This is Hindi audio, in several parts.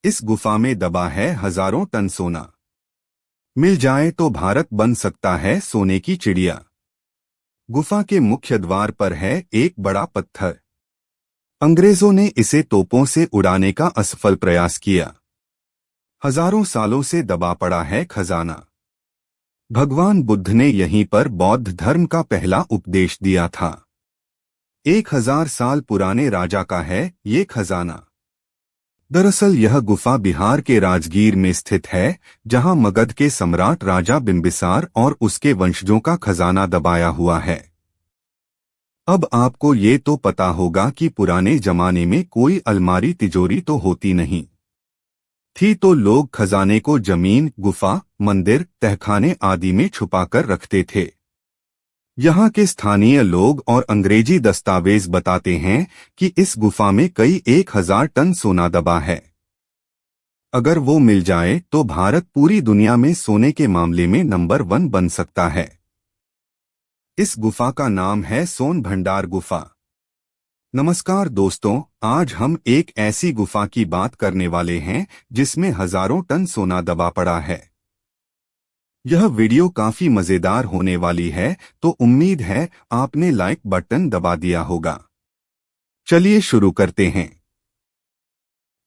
इस गुफा में दबा है हजारों टन सोना। मिल जाए तो भारत बन सकता है सोने की चिड़िया। गुफा के मुख्य द्वार पर है एक बड़ा पत्थर। अंग्रेजों ने इसे तोपों से उड़ाने का असफल प्रयास किया। हजारों सालों से दबा पड़ा है खजाना। भगवान बुद्ध ने यहीं पर बौद्ध धर्म का पहला उपदेश दिया था। 1000 साल पुराने राजा का है ये खजाना। दरअसल यह गुफा बिहार के राजगीर में स्थित है, जहां मगध के सम्राट राजा बिंबिसार और उसके वंशजों का खजाना दबाया हुआ है। अब आपको ये तो पता होगा कि पुराने जमाने में कोई अलमारी तिजोरी तो होती नहीं थी, तो लोग खजाने को जमीन, गुफा, मंदिर, तहखाने आदि में छुपाकर रखते थे। यहाँ के स्थानीय लोग और अंग्रेजी दस्तावेज बताते हैं कि इस गुफा में कई 1000 टन सोना दबा है। अगर वो मिल जाए तो भारत पूरी दुनिया में सोने के मामले में नंबर 1 बन सकता है। इस गुफा का नाम है सोन भंडार गुफा। नमस्कार दोस्तों, आज हम एक ऐसी गुफा की बात करने वाले हैं जिसमें हजारों टन सोना दबा पड़ा है। यह वीडियो काफी मजेदार होने वाली है, तो उम्मीद है आपने लाइक बटन दबा दिया होगा। चलिए शुरू करते हैं।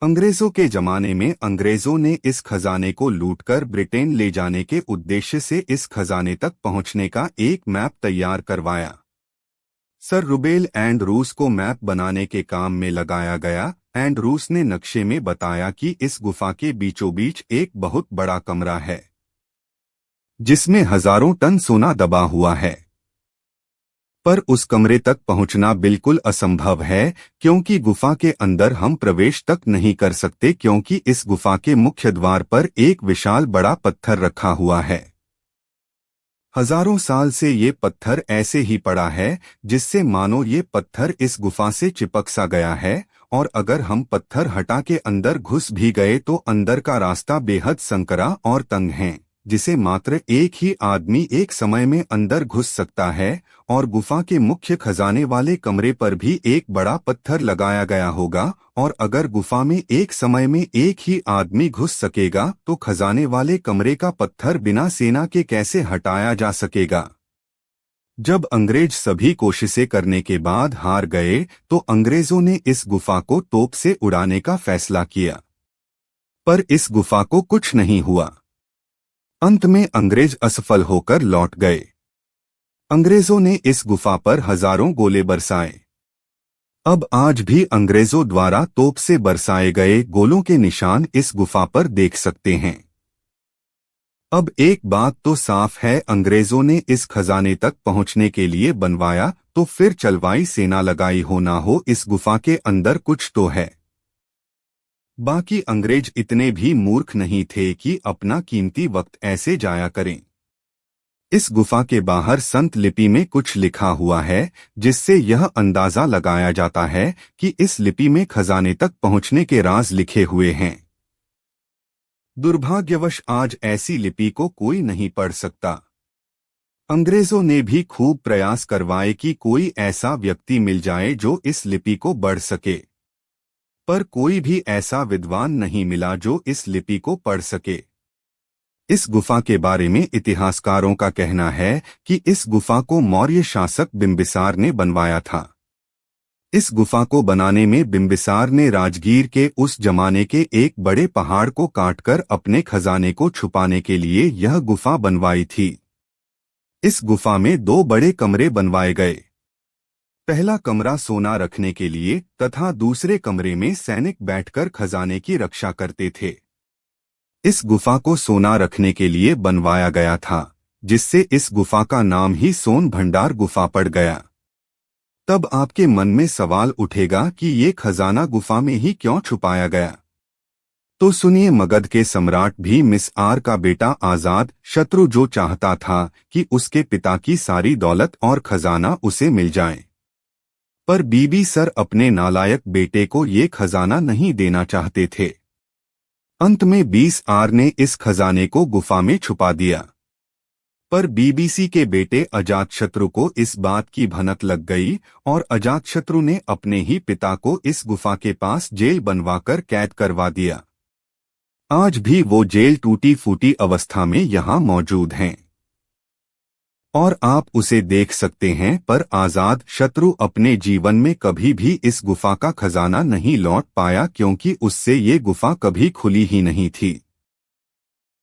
अंग्रेजों के जमाने में अंग्रेजों ने इस खजाने को लूटकर ब्रिटेन ले जाने के उद्देश्य से इस खजाने तक पहुंचने का एक मैप तैयार करवाया। सर रुबेल एंड्रूस को मैप बनाने के काम में लगाया गया। एंड्रूस ने नक्शे में बताया कि इस गुफा के बीचों बीच एक बहुत बड़ा कमरा है, जिसमें हजारों टन सोना दबा हुआ है। पर उस कमरे तक पहुंचना बिल्कुल असंभव है, क्योंकि गुफा के अंदर हम प्रवेश तक नहीं कर सकते, क्योंकि इस गुफा के मुख्य द्वार पर एक विशाल बड़ा पत्थर रखा हुआ है। हजारों साल से ये पत्थर ऐसे ही पड़ा है, जिससे मानो ये पत्थर इस गुफा से चिपक सा गया है, और अगर हम पत्थर हटा के अंदर घुस भी गए तो अंदर का रास्ता बेहद संकरा और तंग है, जिसे मात्र एक ही आदमी एक समय में अंदर घुस सकता है। और गुफा के मुख्य खजाने वाले कमरे पर भी एक बड़ा पत्थर लगाया गया होगा, और अगर गुफा में एक समय में एक ही आदमी घुस सकेगा तो खजाने वाले कमरे का पत्थर बिना सेना के कैसे हटाया जा सकेगा। जब अंग्रेज सभी कोशिशें करने के बाद हार गए तो अंग्रेजों ने इस गुफा को तोप से उड़ाने का फैसला किया, पर इस गुफा को कुछ नहीं हुआ। अंत में अंग्रेज असफल होकर लौट गए। अंग्रेजों ने इस गुफा पर हजारों गोले बरसाए। अब आज भी अंग्रेजों द्वारा तोप से बरसाए गए गोलों के निशान इस गुफा पर देख सकते हैं। अब एक बात तो साफ है, अंग्रेजों ने इस खजाने तक पहुंचने के लिए बनवाया तो फिर चलवाई सेना लगाई हो ना हो, इस गुफा के अंदर कुछ तो है। बाकी अंग्रेज इतने भी मूर्ख नहीं थे कि अपना कीमती वक्त ऐसे जाया करें। इस गुफा के बाहर संत लिपि में कुछ लिखा हुआ है, जिससे यह अंदाजा लगाया जाता है कि इस लिपि में खजाने तक पहुंचने के राज लिखे हुए हैं। दुर्भाग्यवश आज ऐसी लिपि को कोई नहीं पढ़ सकता। अंग्रेजों ने भी खूब प्रयास करवाए कि कोई ऐसा व्यक्ति मिल जाए जो इस लिपि को पढ़ सके, पर कोई भी ऐसा विद्वान नहीं मिला जो इस लिपि को पढ़ सके। इस गुफा के बारे में इतिहासकारों का कहना है कि इस गुफा को मौर्य शासक बिंबिसार ने बनवाया था। इस गुफा को बनाने में बिंबिसार ने राजगीर के उस जमाने के एक बड़े पहाड़ को काटकर अपने खजाने को छुपाने के लिए यह गुफा बनवाई थी। इस गुफा में 2 बड़े कमरे बनवाए गए। पहला कमरा सोना रखने के लिए तथा दूसरे कमरे में सैनिक बैठकर खजाने की रक्षा करते थे। इस गुफा को सोना रखने के लिए बनवाया गया था, जिससे इस गुफा का नाम ही सोन भंडार गुफा पड़ गया। तब आपके मन में सवाल उठेगा कि ये खजाना गुफा में ही क्यों छुपाया गया। तो सुनिए, मगध के सम्राट भीमसार का बेटा आजाद शत्रु जो चाहता था कि उसके पिता की सारी दौलत और खजाना उसे मिल जाए, पर बिंबिसार अपने नालायक बेटे को ये खजाना नहीं देना चाहते थे। अंत में बिंबिसार ने इस खजाने को गुफा में छुपा दिया, पर बिंबिसार के बेटे अजातशत्रु को इस बात की भनक लग गई और अजातशत्रु ने अपने ही पिता को इस गुफा के पास जेल बनवाकर कैद करवा दिया। आज भी वो जेल टूटी फूटी अवस्था में यहाँ मौजूद हैं और आप उसे देख सकते हैं, पर आजाद शत्रु अपने जीवन में कभी भी इस गुफा का खजाना नहीं लौट पाया क्योंकि उससे ये गुफा कभी खुली ही नहीं थी।